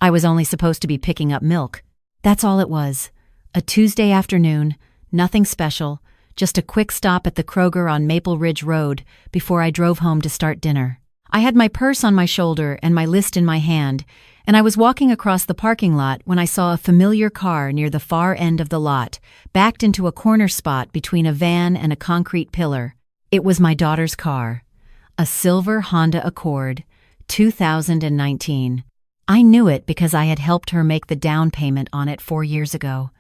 I was only supposed to be picking up milk. That's all it was. A Tuesday afternoon, nothing special, just a quick stop at the Kroger on Maple Ridge Road before I drove home to start dinner. I had my purse on my shoulder and my list in my hand, and I was walking across the parking lot when I saw a familiar car near the far end of the lot, backed into a corner spot between a van and a concrete pillar. It was my daughter's car, a silver Honda Accord, 2019. I knew it because I had helped her make the down payment on it 4 years ago.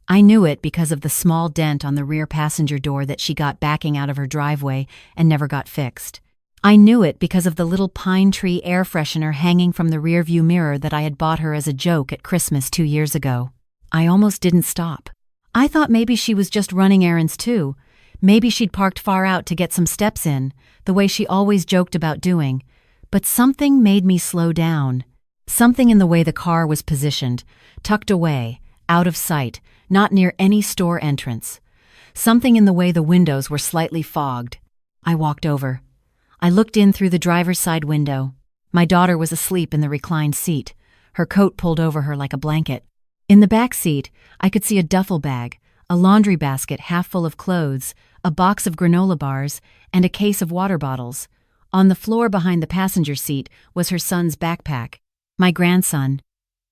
I knew it because of the small dent on the rear passenger door that she got backing out of her driveway and never got fixed. I knew it because of the little pine tree air freshener hanging from the rearview mirror that I had bought her as a joke at Christmas 2 years ago. I almost didn't stop. I thought maybe she was just running errands too. Maybe she'd parked far out to get some steps in, the way she always joked about doing. But something made me slow down. Something in the way the car was positioned, tucked away, out of sight, not near any store entrance. Something in the way the windows were slightly fogged. I walked over. I looked in through the driver's side window. My daughter was asleep in the reclined seat, her coat pulled over her like a blanket. In the back seat, I could see a duffel bag, a laundry basket half full of clothes, a box of granola bars, and a case of water bottles. On the floor behind the passenger seat was her son's backpack. My grandson,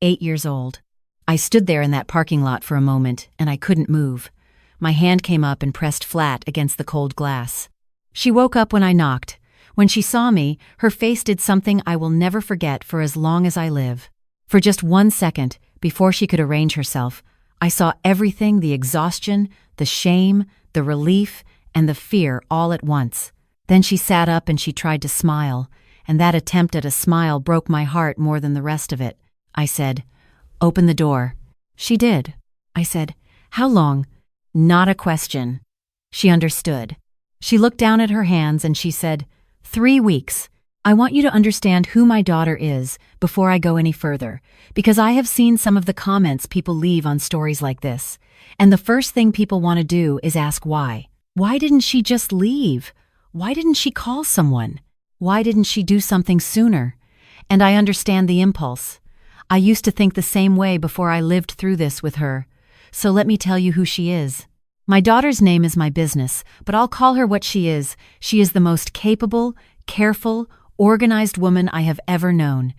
8 years old. I stood there in that parking lot for a moment, and I couldn't move. My hand came up and pressed flat against the cold glass. She woke up when I knocked. When she saw me, her face did something I will never forget for as long as I live. For just 1 second, before she could arrange herself, I saw everything, the exhaustion, the shame, the relief, and the fear all at once. Then she sat up and she tried to smile, and that attempt at a smile broke my heart more than the rest of it. I said, "Open the door." She did. I said, "How long?" Not a question. She understood. She looked down at her hands and she said, 3 weeks. I want you to understand who my daughter is before I go any further, because I have seen some of the comments people leave on stories like this, and the first thing people want to do is ask why. Why didn't she just leave? Why didn't she call someone? Why didn't she do something sooner? And I understand the impulse. I used to think the same way before I lived through this with her. So let me tell you who she is. My daughter's name is my business, but I'll call her what she is. She is the most capable, careful, organized woman I have ever known.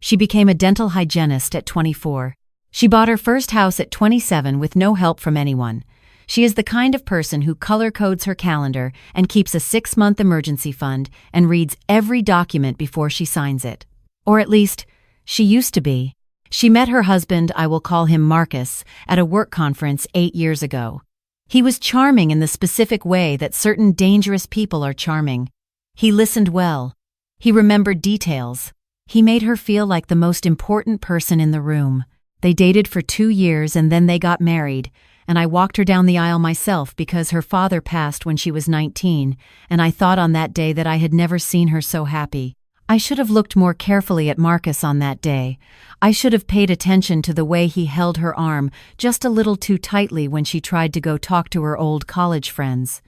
She became a dental hygienist at 24. She bought her first house at 27 with no help from anyone. She is the kind of person who color codes her calendar and keeps a 6-month emergency fund and reads every document before she signs it. Or at least, she used to be. She met her husband, I will call him Marcus, at a work conference 8 years ago. He was charming in the specific way that certain dangerous people are charming. He listened well. He remembered details. He made her feel like the most important person in the room. They dated for 2 years and then they got married, and I walked her down the aisle myself because her father passed when she was 19, and I thought on that day that I had never seen her so happy. I should have looked more carefully at Marcus on that day. I should have paid attention to the way he held her arm just a little too tightly when she tried to go talk to her old college friends.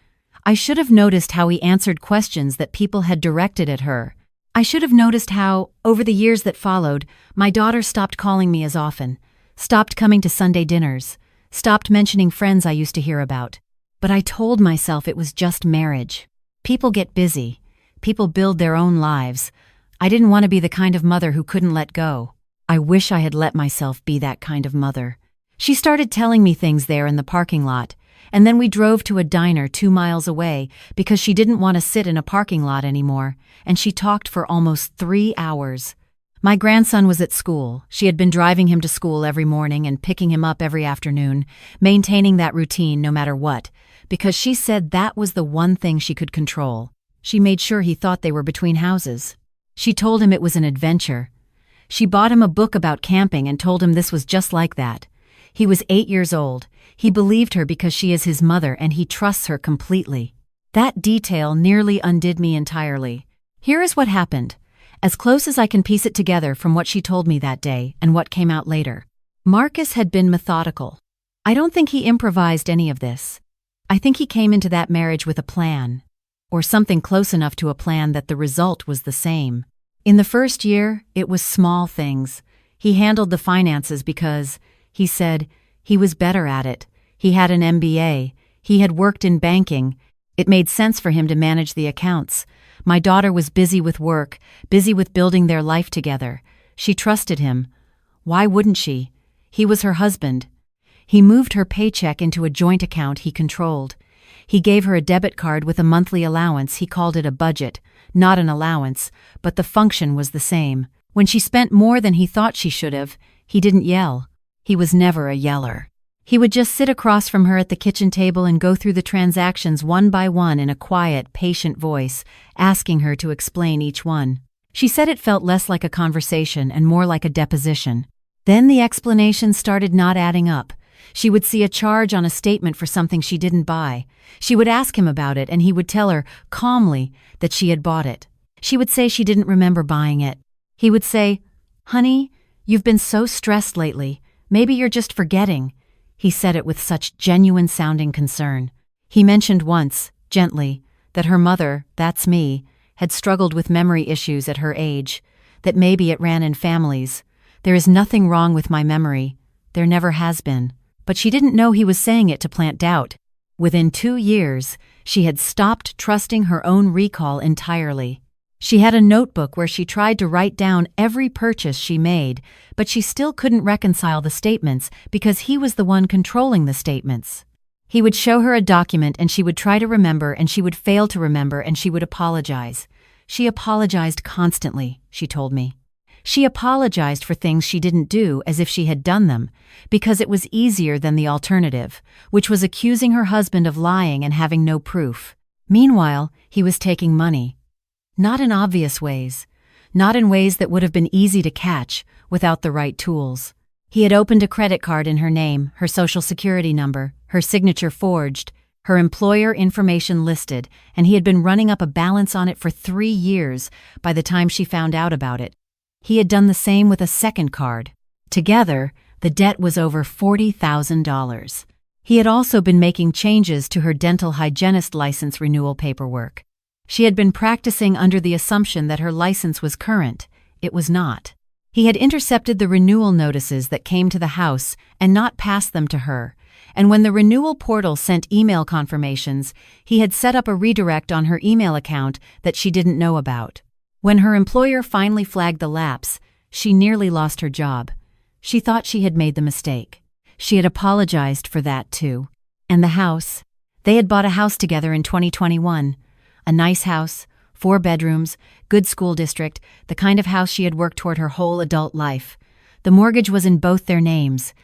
I should have noticed how he answered questions that people had directed at her. I should have noticed how, over the years that followed, my daughter stopped calling me as often, stopped coming to Sunday dinners, stopped mentioning friends I used to hear about. But I told myself it was just marriage. People get busy. People build their own lives. I didn't want to be the kind of mother who couldn't let go. I wish I had let myself be that kind of mother. She started telling me things there in the parking lot, and then we drove to a diner 2 miles away because she didn't want to sit in a parking lot anymore, and she talked for almost 3 hours. My grandson was at school. She had been driving him to school every morning and picking him up every afternoon, maintaining that routine no matter what, because she said that was the one thing she could control. She made sure he thought they were between houses. She told him it was an adventure. She bought him a book about camping and told him this was just like that. He was 8 years old. He believed her because she is his mother and he trusts her completely. That detail nearly undid me entirely. Here is what happened, as close as I can piece it together from what she told me that day and what came out later. Marcus had been methodical. I don't think he improvised any of this. I think he came into that marriage with a plan, or something close enough to a plan that the result was the same. In the first year, it was small things. He handled the finances because, he said, he was better at it. He had an MBA. He had worked in banking. It made sense for him to manage the accounts. My daughter was busy with work, busy with building their life together. She trusted him. Why wouldn't she? He was her husband. He moved her paycheck into a joint account he controlled. He gave her a debit card with a monthly allowance. He called it a budget, not an allowance, but the function was the same. When she spent more than he thought she should have, he didn't yell. He was never a yeller. He would just sit across from her at the kitchen table and go through the transactions one by one in a quiet, patient voice, asking her to explain each one. She said it felt less like a conversation and more like a deposition. Then the explanations started not adding up. She would see a charge on a statement for something she didn't buy. She would ask him about it and he would tell her, calmly, that she had bought it. She would say she didn't remember buying it. He would say, "Honey, you've been so stressed lately. Maybe you're just forgetting." He said it with such genuine-sounding concern. He mentioned once, gently, that her mother, that's me, had struggled with memory issues at her age, that maybe it ran in families. There is nothing wrong with my memory. There never has been. But she didn't know he was saying it to plant doubt. Within 2 years, she had stopped trusting her own recall entirely. She had a notebook where she tried to write down every purchase she made, but she still couldn't reconcile the statements because he was the one controlling the statements. He would show her a document and she would try to remember and she would fail to remember and she would apologize. She apologized constantly, she told me. She apologized for things she didn't do as if she had done them, because it was easier than the alternative, which was accusing her husband of lying and having no proof. Meanwhile, he was taking money. Not in obvious ways. Not in ways that would have been easy to catch without the right tools. He had opened a credit card in her name, her social security number, her signature forged, her employer information listed, and he had been running up a balance on it for 3 years by the time she found out about it. He had done the same with a second card. Together, the debt was over $40,000. He had also been making changes to her dental hygienist license renewal paperwork. She had been practicing under the assumption that her license was current. It was not. He had intercepted the renewal notices that came to the house and not passed them to her, and when the renewal portal sent email confirmations, he had set up a redirect on her email account that she didn't know about. When her employer finally flagged the lapse, she nearly lost her job. She thought she had made the mistake. She had apologized for that too. And the house. They had bought a house together in 2021. A nice house, 4 bedrooms, good school district, the kind of house she had worked toward her whole adult life. The mortgage was in both their names.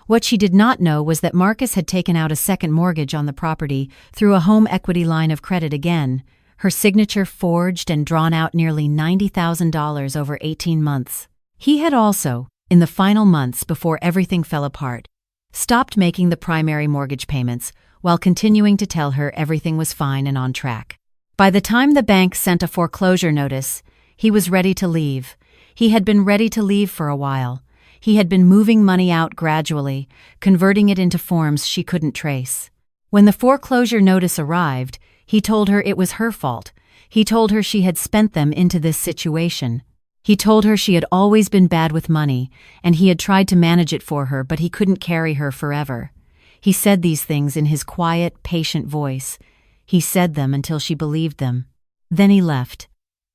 What she did not know was that Marcus had taken out a second mortgage on the property through a home equity line of credit again, her signature forged and drawn out nearly $90,000 over 18 months. He had also, in the final months before everything fell apart, stopped making the primary mortgage payments while continuing to tell her everything was fine and on track. By the time the bank sent a foreclosure notice, he was ready to leave. He had been ready to leave for a while. He had been moving money out gradually, converting it into forms she couldn't trace. When the foreclosure notice arrived, he told her it was her fault. He told her she had spent them into this situation. He told her she had always been bad with money, and he had tried to manage it for her, but he couldn't carry her forever. He said these things in his quiet, patient voice. He said them until she believed them. Then he left.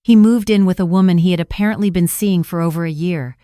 He moved in with a woman he had apparently been seeing for over a year.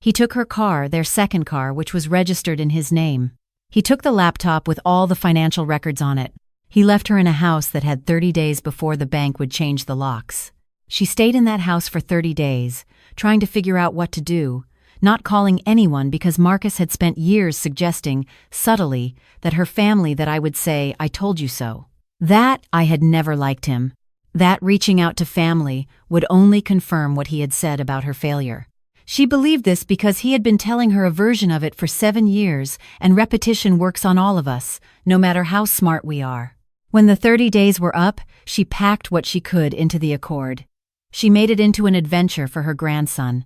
He took her car, their second car, which was registered in his name. He took the laptop with all the financial records on it. He left her in a house that had 30 days before the bank would change the locks. She stayed in that house for 30 days, trying to figure out what to do, not calling anyone because Marcus had spent years suggesting, subtly, that her family that I would say, "I told you so." That I had never liked him. That reaching out to family would only confirm what he had said about her failure. She believed this because he had been telling her a version of it for 7 years, and repetition works on all of us, no matter how smart we are. When the 30 days were up, she packed what she could into the Accord. She made it into an adventure for her grandson.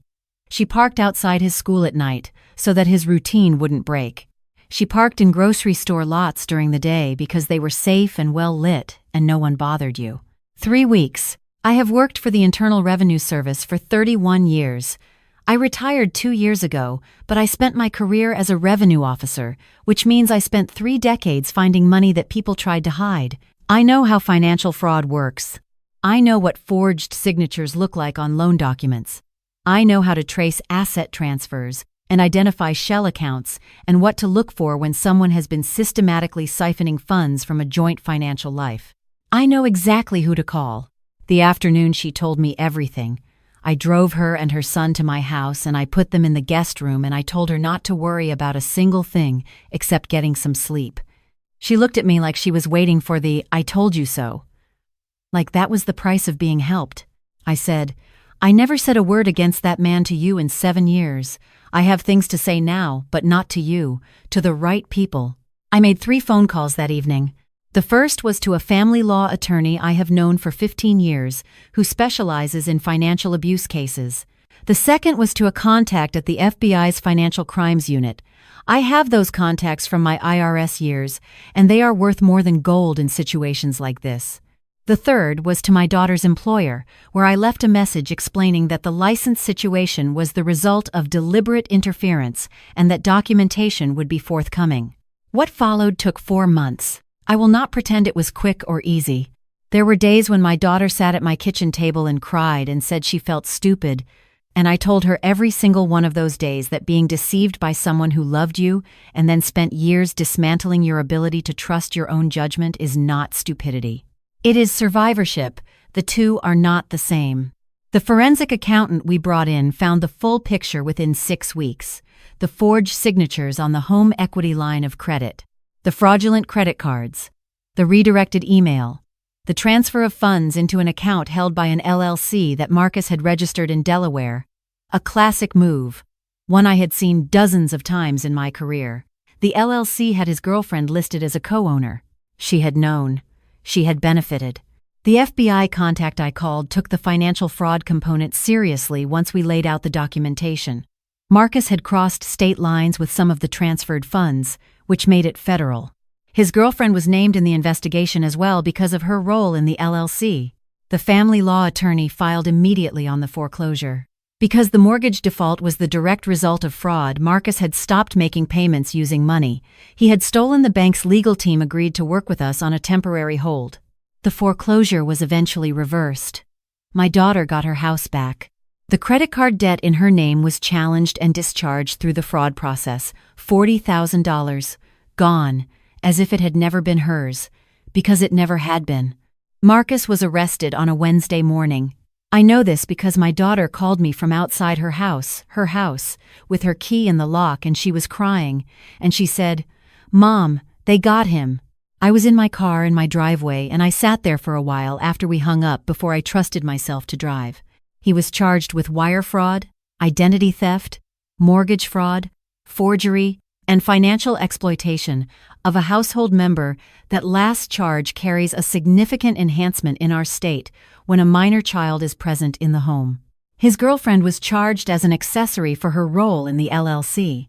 She parked outside his school at night so that his routine wouldn't break. She parked in grocery store lots during the day because they were safe and well lit and no one bothered you. 3 weeks. I have worked for the Internal Revenue Service for 31 years. I retired 2 years ago, but I spent my career as a revenue officer, which means I spent 3 decades finding money that people tried to hide. I know how financial fraud works. I know what forged signatures look like on loan documents. I know how to trace asset transfers and identify shell accounts and what to look for when someone has been systematically siphoning funds from a joint financial life. I know exactly who to call. The afternoon she told me everything. I drove her and her son to my house and I put them in the guest room and I told her not to worry about a single thing except getting some sleep. She looked at me like she was waiting for the "I told you so." Like that was the price of being helped. I said, "I never said a word against that man to you in 7 years. I have things to say now, but not to you, to the right people." I made 3 phone calls that evening. The first was to a family law attorney I have known for 15 years, who specializes in financial abuse cases. The second was to a contact at the FBI's Financial Crimes Unit. I have those contacts from my IRS years, and they are worth more than gold in situations like this. The third was to my daughter's employer, where I left a message explaining that the license situation was the result of deliberate interference and that documentation would be forthcoming. What followed took 4 months. I will not pretend it was quick or easy. There were days when my daughter sat at my kitchen table and cried and said she felt stupid, and I told her every single one of those days that being deceived by someone who loved you and then spent years dismantling your ability to trust your own judgment is not stupidity. It is survivorship. The two are not the same. The forensic accountant we brought in found the full picture within 6 weeks. The forged signatures on the home equity line of credit, the fraudulent credit cards, the redirected email, the transfer of funds into an account held by an LLC that Marcus had registered in Delaware. A classic move, one I had seen dozens of times in my career. The LLC had his girlfriend listed as a co-owner. She had known. She had benefited. The FBI contact I called took the financial fraud component seriously once we laid out the documentation. Marcus had crossed state lines with some of the transferred funds, which made it federal. His girlfriend was named in the investigation as well because of her role in the LLC. The family law attorney filed immediately on the foreclosure. Because the mortgage default was the direct result of fraud, Marcus had stopped making payments using money. He had stolen. The bank's legal team agreed to work with us on a temporary hold. The foreclosure was eventually reversed. My daughter got her house back. The credit card debt in her name was challenged and discharged through the fraud process. $40,000. Gone, as if it had never been hers, because it never had been. Marcus was arrested on a Wednesday morning. I know this because my daughter called me from outside her house, with her key in the lock, and she was crying, and she said, "Mom, they got him." I was in my car in my driveway, and I sat there for a while after we hung up before I trusted myself to drive. He was charged with wire fraud, identity theft, mortgage fraud, forgery, and financial exploitation of a household member. That last charge carries a significant enhancement in our state when a minor child is present in the home. His girlfriend was charged as an accessory for her role in the LLC.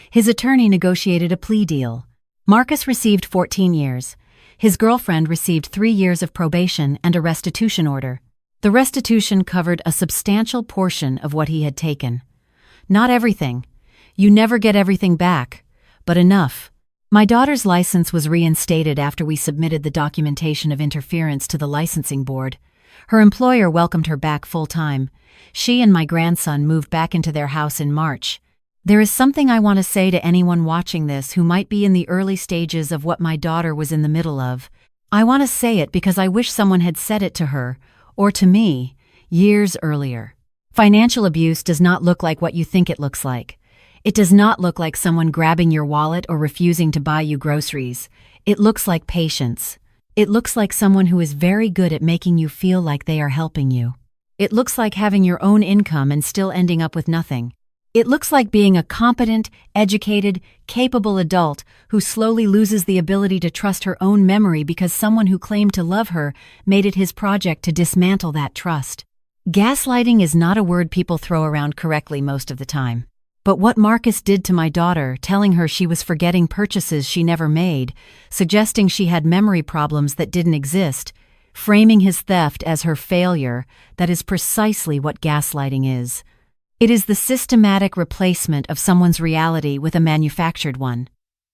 His attorney negotiated a plea deal. Marcus received 14 years. His girlfriend received 3 years of probation and a restitution order. The restitution covered a substantial portion of what he had taken. Not everything. You never get everything back, but enough. My daughter's license was reinstated after we submitted the documentation of interference to the licensing board. Her employer welcomed her back full-time. She and my grandson moved back into their house in March. There is something I want to say to anyone watching this who might be in the early stages of what my daughter was in the middle of. I want to say it because I wish someone had said it to her, or to me, years earlier. Financial abuse does not look like what you think it looks like. It does not look like someone grabbing your wallet or refusing to buy you groceries. It looks like patience. It looks like someone who is very good at making you feel like they are helping you. It looks like having your own income and still ending up with nothing. It looks like being a competent, educated, capable adult who slowly loses the ability to trust her own memory because someone who claimed to love her made it his project to dismantle that trust. Gaslighting is not a word people throw around correctly most of the time. But what Marcus did to my daughter, telling her she was forgetting purchases she never made, suggesting she had memory problems that didn't exist, framing his theft as her failure, that is precisely what gaslighting is. It is the systematic replacement of someone's reality with a manufactured one.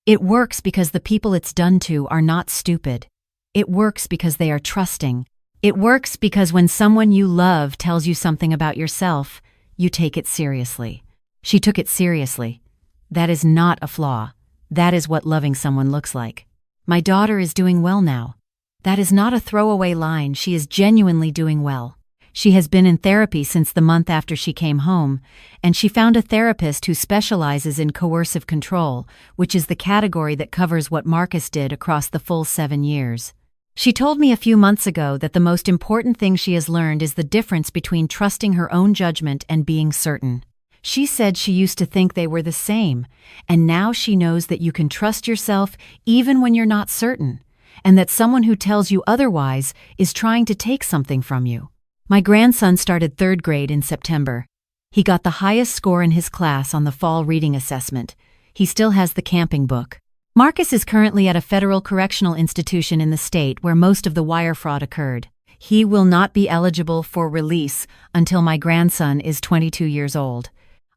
It works because the people it's done to are not stupid. It works because they are trusting. It works because when someone you love tells you something about yourself, you take it seriously. She took it seriously. That is not a flaw. That is what loving someone looks like. My daughter is doing well now. That is not a throwaway line. She is genuinely doing well. She has been in therapy since the month after she came home, and she found a therapist who specializes in coercive control, which is the category that covers what Marcus did across the full 7 years. She told me a few months ago that the most important thing she has learned is the difference between trusting her own judgment and being certain. She said she used to think they were the same, and now she knows that you can trust yourself even when you're not certain, and that someone who tells you otherwise is trying to take something from you. My grandson started 3rd grade in September. He got the highest score in his class on the fall reading assessment. He still has the camping book. Marcus is currently at a federal correctional institution in the state where most of the wire fraud occurred. He will not be eligible for release until my grandson is 22 years old.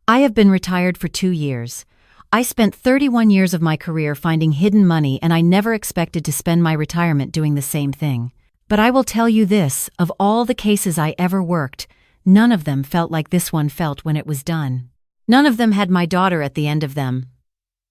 I have been retired for 2 years. I spent 31 years of my career finding hidden money, and I never expected to spend my retirement doing the same thing. But I will tell you this, of all the cases I ever worked, none of them felt like this one felt when it was done. None of them had my daughter at the end of them.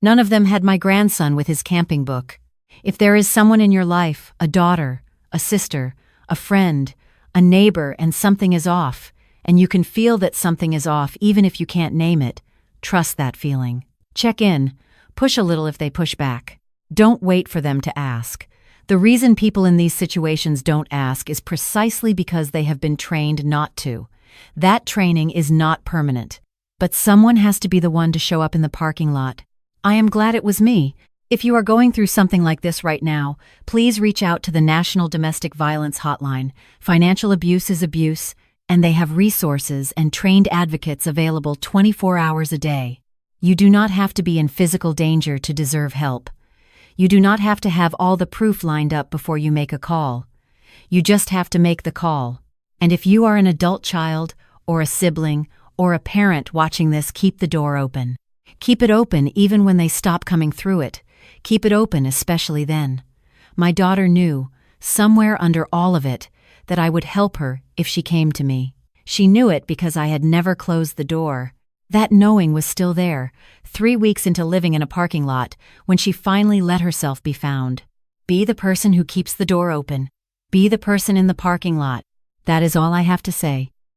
None of them had my grandson with his camping book. If there is someone in your life, a daughter, a sister, a friend, a neighbor, and something is off, and you can feel that something is off even if you can't name it, trust that feeling. Check in. Push a little if they push back. Don't wait for them to ask. The reason people in these situations don't ask is precisely because they have been trained not to. That training is not permanent. But someone has to be the one to show up in the parking lot. I am glad it was me. If you are going through something like this right now, please reach out to the National Domestic Violence Hotline. Financial abuse is abuse, and they have resources and trained advocates available 24 hours a day. You do not have to be in physical danger to deserve help. You do not have to have all the proof lined up before you make a call. You just have to make the call. And if you are an adult child, or a sibling, or a parent watching this, keep the door open. Keep it open even when they stop coming through it. Keep it open especially then. My daughter knew, somewhere under all of it, that I would help her if she came to me. She knew it because I had never closed the door. That knowing was still there, 3 weeks into living in a parking lot, when she finally let herself be found. Be the person who keeps the door open. Be the person in the parking lot. That is all I have to say.